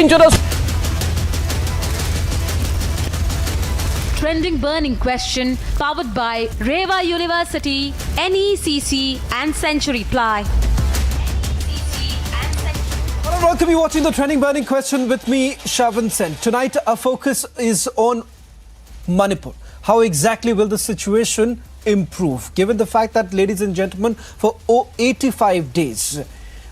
dangerous. Trending burning question powered by Reva University, NECC and Century Ply. Hello, welcome you watching the Trending Burning Question with me, Shavan Sen. Tonight our focus is on Manipur. How exactly will the situation improve? Given the fact that, ladies and gentlemen, for 85 days,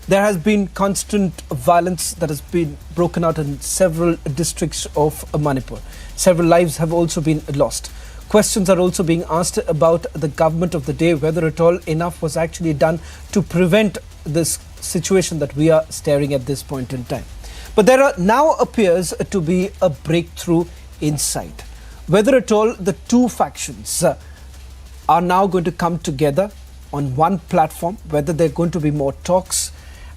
there has been constant violence that has been broken out in several districts of Manipur. Several lives have also been lost. Questions are also being asked about the government of the day, whether at all enough was actually done to prevent this situation that we are staring at this point in time. But there now appears to be a breakthrough in sight. Whether at all the two factions are now going to come together on one platform, whether there are going to be more talks,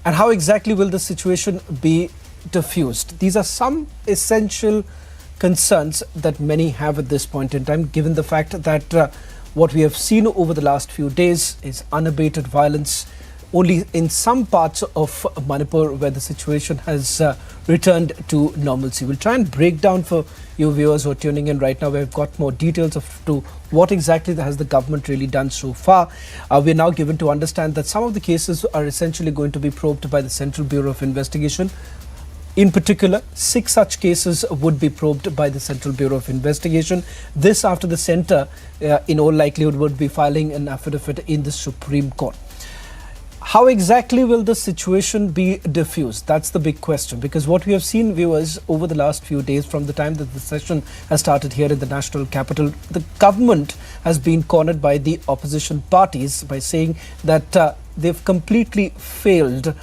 and how exactly will the situation be diffused. These are some essential concerns that many have at this point in time, given the fact that what we have seen over the last few days is unabated violence. Only in some parts of Manipur where the situation has returned to normalcy. We'll try and break down for you viewers who are tuning in right now. We've got more details of to what exactly has the government really done so far. We're now given to understand that some of the cases are essentially going to be probed by the Central Bureau of Investigation. In particular, 6 such cases would be probed by the Central Bureau of Investigation. This after the centre, in all likelihood, would be filing an affidavit in the Supreme Court. How exactly will the situation be diffused? That's the big question, because what we have seen, viewers, over the last few days from the time that the session has started here in the national capital, the government has been cornered by the opposition parties by saying that they've completely failed,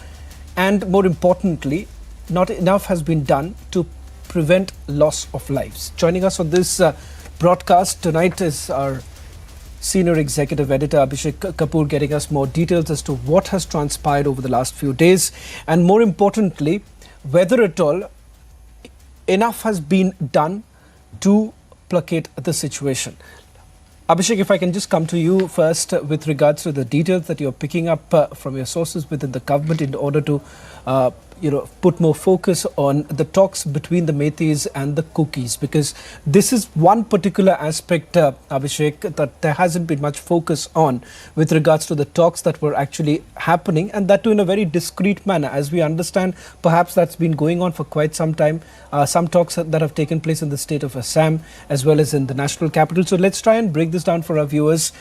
and more importantly, not enough has been done to prevent loss of lives. Joining us on this broadcast tonight is our Senior Executive Editor Abhishek Kapoor, getting us more details as to what has transpired over the last few days, and more importantly, whether at all enough has been done to placate the situation. Abhishek, if I can just come to you first with regards to the details that you're picking up from your sources within the government in order to put more focus on the talks between the Meiteis and the Kukis, because this is one particular aspect, Abhishek, that there hasn't been much focus on with regards to the talks that were actually happening, and that too in a very discreet manner. As we understand, perhaps that's been going on for quite some time. Some talks that have taken place in the state of Assam as well as in the national capital. So let's try and break this down for our viewers.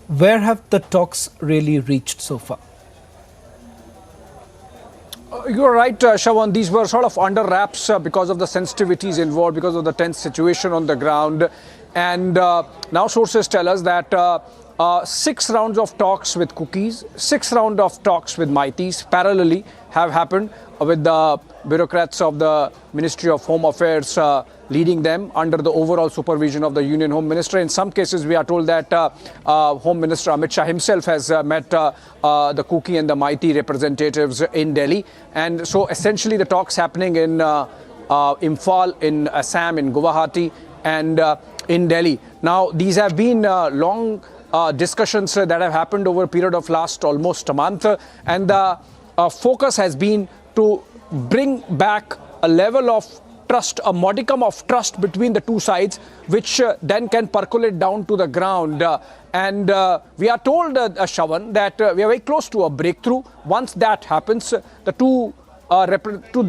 Where have the talks really reached so far? You're right, Shawan. These were sort of under wraps because of the sensitivities involved, because of the tense situation on the ground. And now sources tell us that 6 rounds of talks with Kukis, 6 rounds of talks with Meiteis parallelly have happened with the bureaucrats of the Ministry of Home Affairs leading them under the overall supervision of the Union Home Minister. In some cases, we are told that Home Minister Amit Shah himself has met the Kuki and the Meitei representatives in Delhi. And so essentially the talks happening in Imphal, in Assam, in Guwahati and in Delhi. Now, these have been long discussions that have happened over a period of last almost a month. And the focus has been to bring back a level of trust, a modicum of trust between the two sides, which then can percolate down to the ground. And we are told, Shawan, that we are very close to a breakthrough. Once that happens, the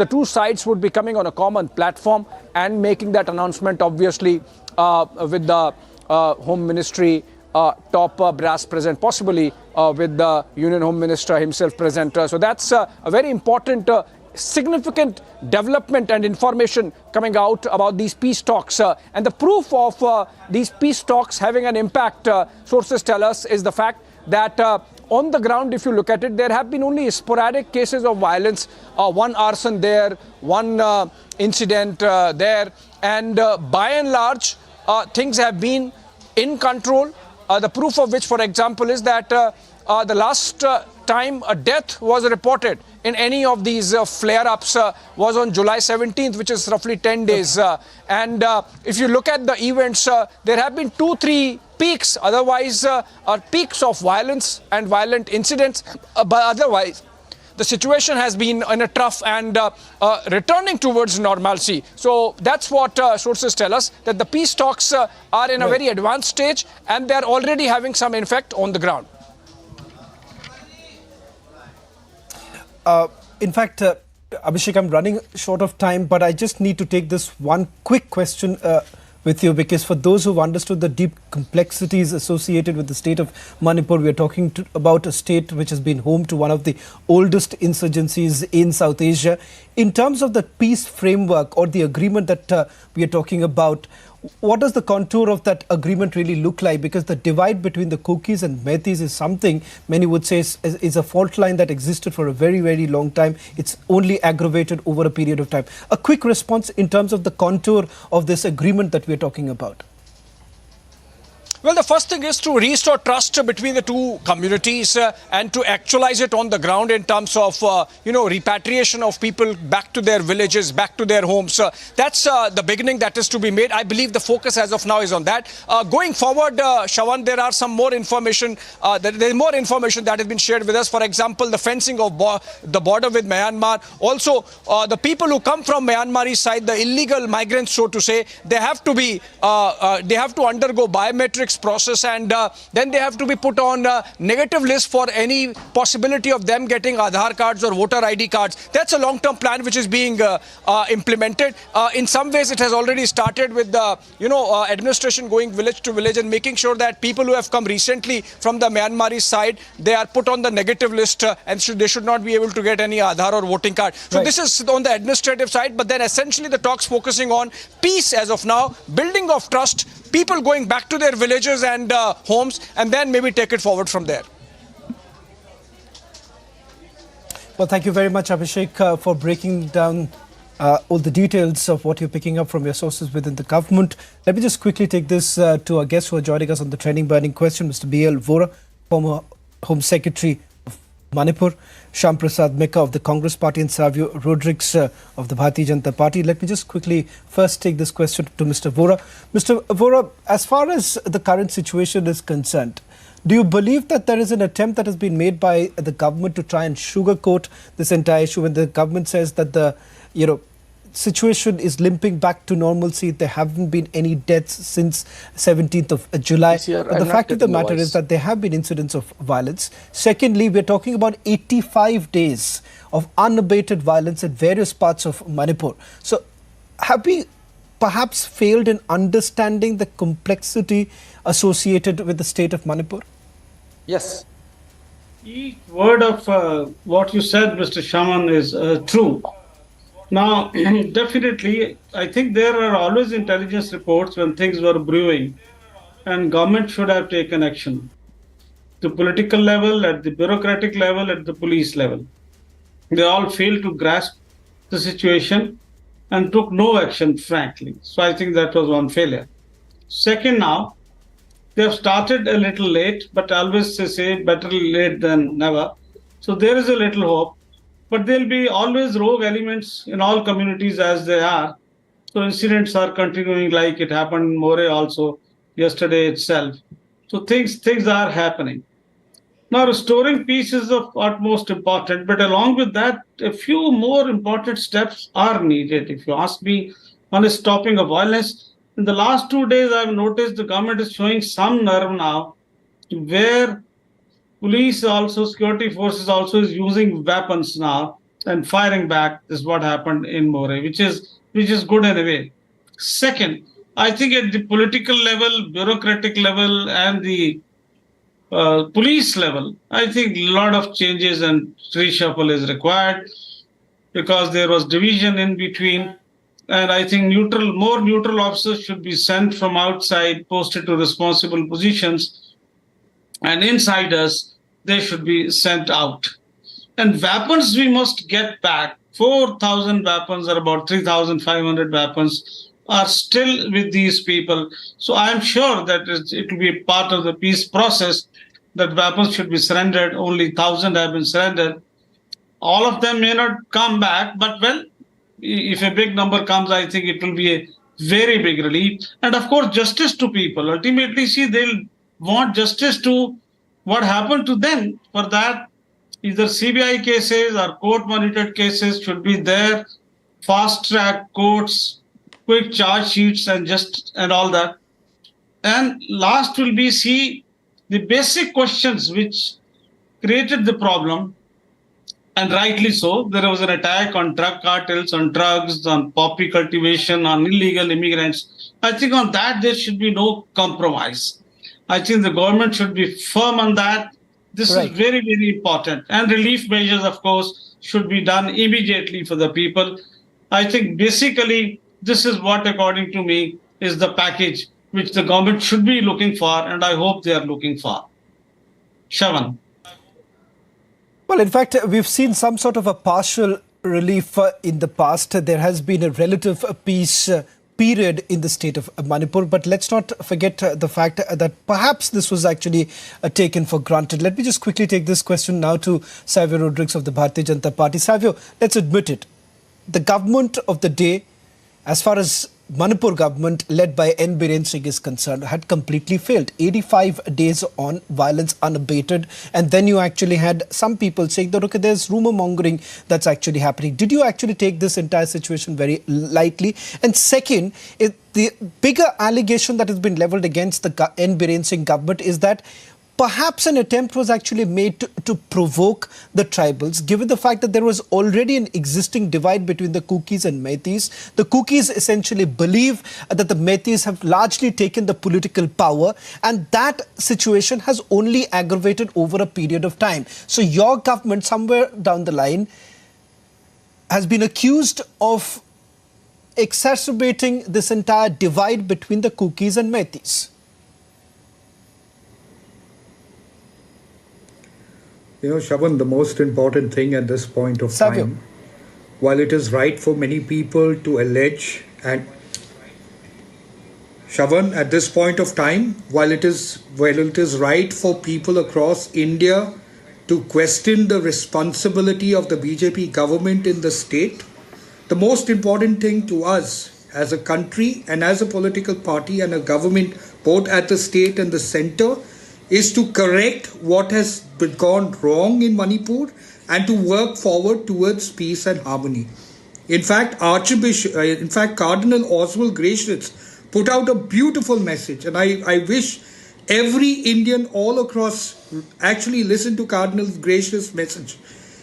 two sides would be coming on a common platform and making that announcement, obviously, with the Home Ministry top brass present, possibly with the Union Home Minister himself present. So that's a very important, significant development and information coming out about these peace talks. And the proof of these peace talks having an impact, sources tell us, is the fact that on the ground, if you look at it, there have been only sporadic cases of violence, one arson there, one incident there, and by and large, things have been in control. The proof of which, for example, is that the last time a death was reported in any of these flare-ups was on July 17th, which is roughly 10 days. And if you look at the events, there have been 2-3 peaks, otherwise peaks of violence and violent incidents, but otherwise the situation has been in a trough and returning towards normalcy. So that's what sources tell us, that the peace talks are in a very advanced stage and they're already having some effect on the ground. In fact, Abhishek, I'm running short of time, but I just need to take this one quick question with you, because for those who've understood the deep complexities associated with the state of Manipur, we are talking about a state which has been home to one of the oldest insurgencies in South Asia. In terms of the peace framework or the agreement that we are talking about, what does the contour of that agreement really look like? Because the divide between the Kukis and Metis is something many would say is a fault line that existed for a very, very long time. It's only aggravated over a period of time. A quick response in terms of the contour of this agreement that we're talking about. Well, the first thing is to restore trust between the two communities and to actualize it on the ground in terms of, repatriation of people back to their villages, back to their homes. That's the beginning that is to be made. I believe the focus as of now is on that. Going forward, Shawan, there are some more information. There's more information that has been shared with us. For example, the fencing of the border with Myanmar. Also, the people who come from Myanmar's side, the illegal migrants, so to say, they have to undergo biometrics process, and then they have to be put on a negative list for any possibility of them getting Aadhaar cards or voter ID cards. That's a long-term plan which is being implemented. In some ways, it has already started with the administration going village to village and making sure that people who have come recently from the Myanmar side, they are put on the negative list and they should not be able to get any Aadhaar or voting card. So this is on the administrative side, but then essentially the talks focusing on peace as of now, building of trust, people going back to their villages and homes, and then maybe take it forward from there. Well, thank you very much, Abhishek, for breaking down all the details of what you're picking up from your sources within the government. Let me just quickly take this to our guests who are joining us on the trending burning question, Mr. B.L. Vora, former Home Secretary of Manipur, Shyam Prasad Mika of the Congress Party, and Savio Rodriguez of the Bharatiya Janata Party. Let me just quickly first take this question to Mr. Vora. Mr. Vora, as far as the current situation is concerned, do you believe that there is an attempt that has been made by the government to try and sugarcoat this entire issue when the government says that the situation is limping back to normalcy? There haven't been any deaths since 17th of July. But the fact of the matter is that there have been incidents of violence. Secondly, we're talking about 85 days of unabated violence in various parts of Manipur. So have we perhaps failed in understanding the complexity associated with the state of Manipur? Yes. Each word of what you said, Mr. Shaman, is true. Now, definitely, I think there are always intelligence reports when things were brewing, and government should have taken action. The political level, at the bureaucratic level, at the police level. They all failed to grasp the situation and took no action, frankly. So I think that was one failure. Second, now, they have started a little late, but always they say better late than never. So there is a little hope. But there'll be always rogue elements in all communities as they are. So incidents are continuing, like it happened in More also yesterday itself. So things are happening. Now, restoring peace is of utmost important, but along with that, a few more important steps are needed. If you ask me, one is stopping of violence. In the last 2 days, I've noticed the government is showing some nerve now, where police also, security forces also is using weapons now and firing back. This is what happened in More, which is good in a way. Second, I think at the political level, bureaucratic level, and the police level, I think a lot of changes and reshuffle is required because there was division in between. And I think more neutral officers should be sent from outside, posted to responsible positions. And insiders, they should be sent out. And weapons we must get back. 4,000 weapons or about 3,500 weapons are still with these people. So I'm sure that it will be a part of the peace process that weapons should be surrendered. Only 1,000 have been surrendered. All of them may not come back, but well, if a big number comes, I think it will be a very big relief. And of course, justice to people. Ultimately, see, they'll want justice to what happened to them. For that, either CBI cases or court-monitored cases should be there, fast-track courts, quick charge sheets, and all that. And last will be see the basic questions which created the problem, and rightly so. There was an attack on drug cartels, on drugs, on poppy cultivation, on illegal immigrants. I think on that there should be no compromise. I think the government should be firm on that. This Right. is very, very important. And relief measures, of course, should be done immediately for the people. I think basically this is what, according to me, is the package which the government should be looking for, and I hope they are looking for. Shavan. Well, in fact, we've seen some sort of a partial relief in the past. There has been a relative peace period in the state of Manipur. But let's not forget the fact that perhaps this was actually taken for granted. Let me just quickly take this question now to Savio Rodriguez of the Bharatiya Janata Party. Savio, let's admit it. The government of the day, as far as Manipur government led by N. Biren Singh is concerned, had completely failed. 85 days on, violence unabated. And then you actually had some people saying that, okay, there's rumor mongering that's actually happening. Did you actually take this entire situation very lightly? And second, the bigger allegation that has been leveled against the N. Biren Singh government is that perhaps an attempt was actually made to provoke the tribals, given the fact that there was already an existing divide between the Kukis and Meiteis. The Kukis essentially believe that the Meiteis have largely taken the political power, and that situation has only aggravated over a period of time. So your government, somewhere down the line, has been accused of exacerbating this entire divide between the Kukis and Meiteis. You know, Shaban, the most important thing at this point of Savio. time, while it is right for many people to allege and Shaban, at this point of time, while it is right for people across India to question the responsibility of the BJP government in the state, the most important thing to us as a country and as a political party and a government, both at the state and the center, is to correct what has gone wrong in Manipur and to work forward towards peace and harmony. In fact, Cardinal Oswald Gracious put out a beautiful message, and I wish every Indian all across actually listen to Cardinal Gracious' message.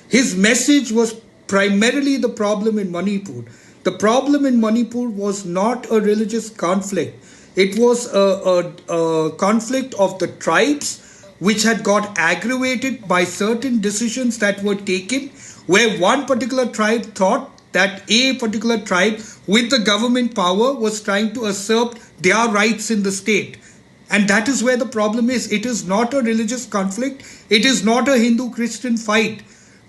His message was primarily the problem in Manipur. The problem in Manipur was not a religious conflict. It was a conflict of the tribes which had got aggravated by certain decisions that were taken, where one particular tribe thought that a particular tribe with the government power was trying to assert their rights in the state. And that is where the problem is. It is not a religious conflict. It is not a Hindu-Christian fight.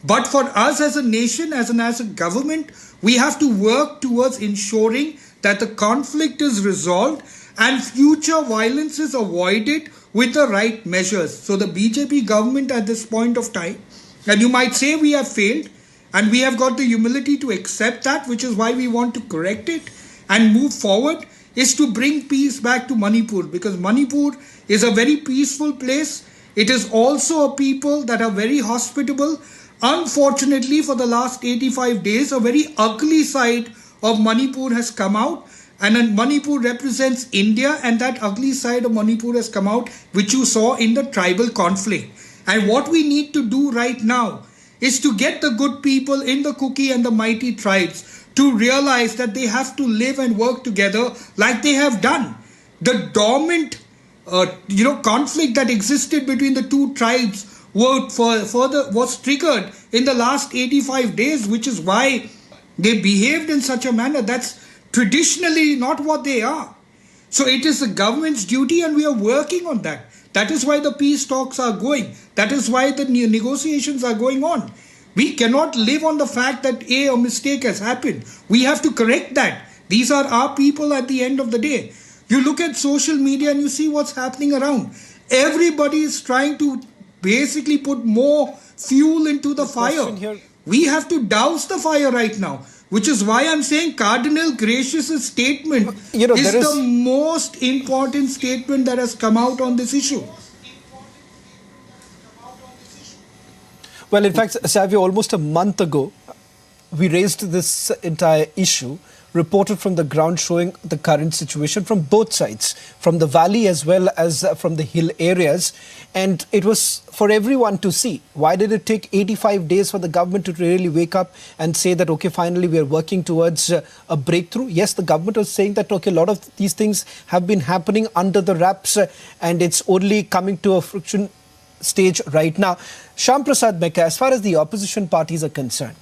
But for us as a nation, as a government, we have to work towards ensuring that the conflict is resolved and future violence is avoided with the right measures. So the BJP government at this point of time, and you might say we have failed, and we have got the humility to accept that, which is why we want to correct it and move forward, is to bring peace back to Manipur, because Manipur is a very peaceful place. It is also a people that are very hospitable. Unfortunately, for the last 85 days, a very ugly side of Manipur has come out. And then Manipur represents India, and that ugly side of Manipur has come out, which you saw in the tribal conflict. And what we need to do right now is to get the good people in the Kuki and the Meitei tribes to realize that they have to live and work together like they have done. The dormant conflict that existed between the two tribes was triggered in the last 85 days, which is why they behaved in such a manner. That's traditionally not what they are. So it is the government's duty, and we are working on that. That is why the peace talks are going. That is why the negotiations are going on. We cannot live on the fact that a mistake has happened. We have to correct that. These are our people at the end of the day. You look at social media and you see what's happening around. Everybody is trying to basically put more fuel into the fire. We have to douse the fire right now. Which is why I'm saying Cardinal Gracious' statement is the most important statement that has come out on this issue. Well, in fact, Savio, almost a month ago, we raised this entire issue, reported from the ground showing the current situation from both sides, from the valley as well as from the hill areas. And it was for everyone to see. Why did it take 85 days for the government to really wake up and say that, okay, finally we are working towards a breakthrough? Yes, the government was saying that, okay, a lot of these things have been happening under the wraps and it's only coming to a friction stage right now. Shyam Prasad Mekka, as far as the opposition parties are concerned,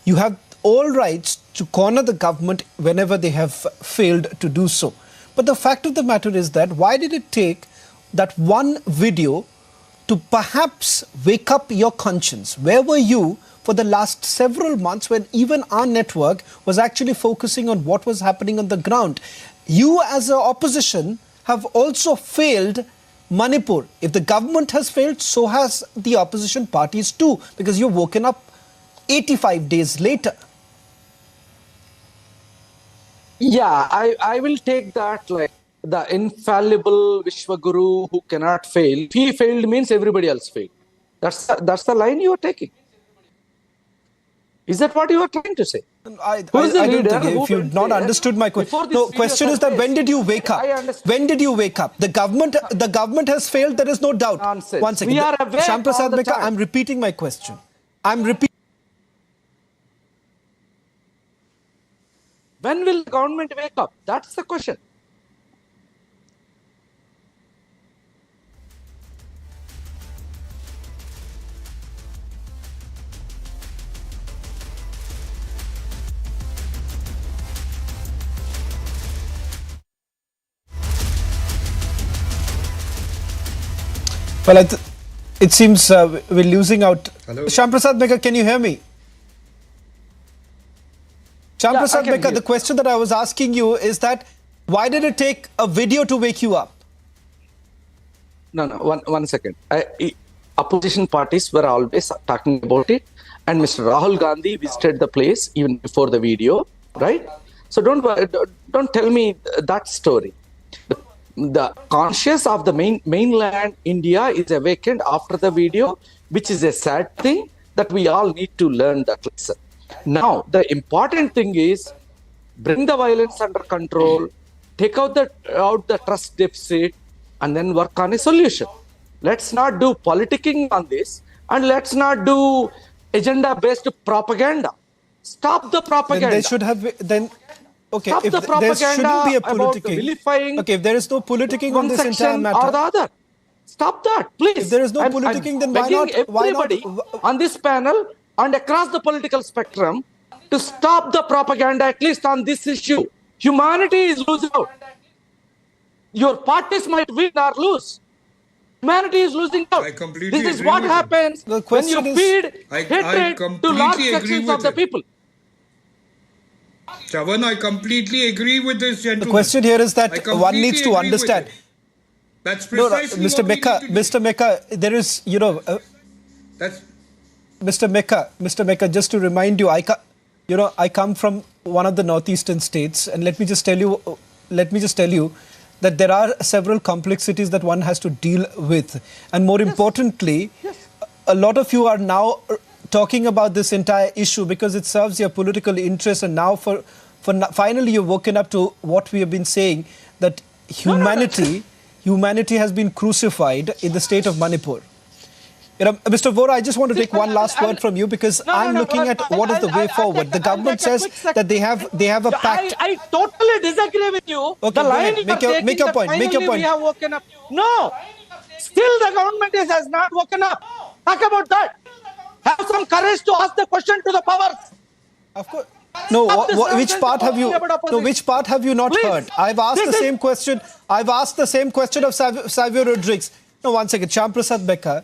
you have all rights to corner the government whenever they have failed to do so. But the fact of the matter is that why did it take that one video to perhaps wake up your conscience? Where were you for the last several months when even our network was actually focusing on what was happening on the ground? You as an opposition have also failed Manipur. If the government has failed, so has the opposition parties too, because you've woken up 85 days later. Yeah, I will take that like the infallible Vishwaguru who cannot fail. If he failed means everybody else failed. That's the line you are taking. Is that what you are trying to say? I don't think if you've not understood my question. No, question is that when did you wake up? When did you wake up? The government has failed, there is no doubt. Nonsense. One second. We are awake Shyam Prasad all the Mekka, time. I'm repeating my question. I'm repeating. When will the government wake up? That's the question. Well, it seems we're losing out. Hello? Shyam Prasad Mekka, can you hear me? Shyam Yeah, Prasad I can Mekka, hear. the question that I was asking you is that why did it take a video to wake you up? No, one second. Opposition parties were always talking about it, and Mr. Rahul Gandhi visited the place even before the video, right? So don't tell me that story. The conscience of the mainland India is awakened after the video, which is a sad thing that we all need to learn that lesson. Now, the important thing is bring the violence under control, take out the trust deficit, and then work on a solution. Let's not do politicking on this, and let's not do agenda-based propaganda. Stop the propaganda. Then they should have okay. Stop If the there shouldn't be a propaganda about politicking. vilifying Okay, if there is no politicking on one this entire section matter. or the other. Stop that, please. If there is no I'm politicking, then why begging not- why not- everybody on this panel and across the political spectrum to stop the propaganda, at least on this issue. Humanity is losing out. Your parties might win or lose. Humanity is losing out. I completely This is agree what with you. happens The when you question is- feed I hatred to completely large agree sections with of the it. people. Chavan, I completely agree with this gentleman. The question here is I that completely one needs to agree with understand. it. That's No, precisely Mr. what we Mekka, need to do. Mr. Mekka, there is, That's Mr. Mekka, just to remind you, I come from one of the northeastern states, and let me just tell you that there are several complexities that one has to deal with, and more importantly, a lot of you are now talking about this entire issue because it serves your political interest, and now finally you've woken up to what we have been saying, that humanity has been crucified in the state of Manipur. Mr. Vora, I just want to take one last word from you because I'm looking at what is the way forward. The government says that they have a pact. I totally disagree with you. Okay, the go line ahead. you Make are your- taking make your that point, make your finally point. We have woken up. No, still the government has not woken up. Talk about that. Have some courage to ask the question to the powers. Of course. No, Stop this which nonsense part have you? talking about No, opposition. which part have you not Please. heard? I've asked This the is- same question. I've asked the same question of Savio Rodriguez. No, one second, Shyam Prasad Mekka.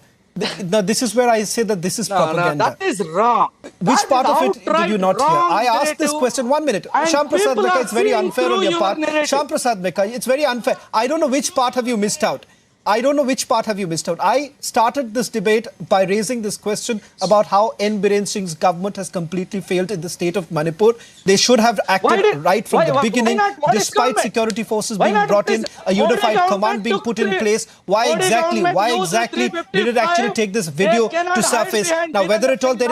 Now, this is where I say that this is No, propaganda. that is wrong. Which That part is of it did outright you not hear? wrong I asked this narrative. question. 1 minute. And Shyam Prasad people Mekka, are it's very seeing unfair on through your your part. narrative. Shyam Prasad Mekka, it's very unfair. I don't know which part have you missed out. I don't know which part have you missed out. I started this debate by raising this question about how N. Biren Singh's government has completely failed in the state of Manipur. They should have acted right from the beginning, despite security forces being brought in, a unified command being put in place. Why exactly did it actually take this video to surface? Now, whether at all there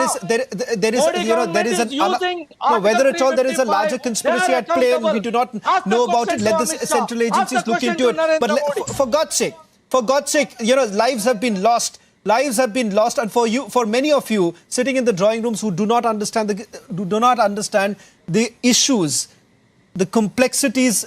is a larger conspiracy at play and we do not know about it, let the central agencies look into it. But for God's sake, lives have been lost. And for many of you sitting in the drawing rooms who do not understand the issues, the complexities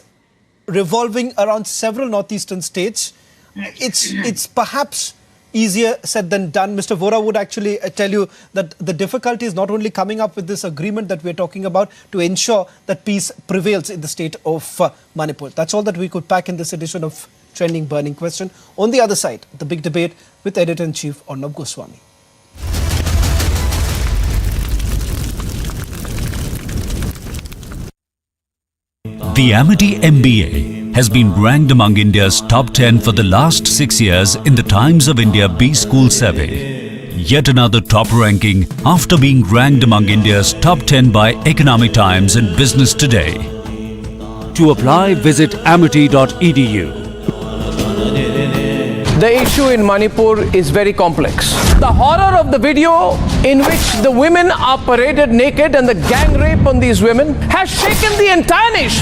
revolving around several northeastern states, it's perhaps easier said than done. Mr. Vora would actually tell you that the difficulty is not only coming up with this agreement that we're talking about to ensure that peace prevails in the state of Manipur. That's all that we could pack in this edition of Trending Burning Question. On the other side, the big debate with Editor-in-Chief Arnab Goswami. The Amity MBA has been ranked among India's top 10 for the last 6 years in the Times of India B-School Survey. Yet another top ranking after being ranked among India's top 10 by Economic Times and Business Today. To apply, visit amity.edu. The issue in Manipur is very complex. The horror of the video in which the women are paraded naked and the gang rape on these women has shaken the entire nation.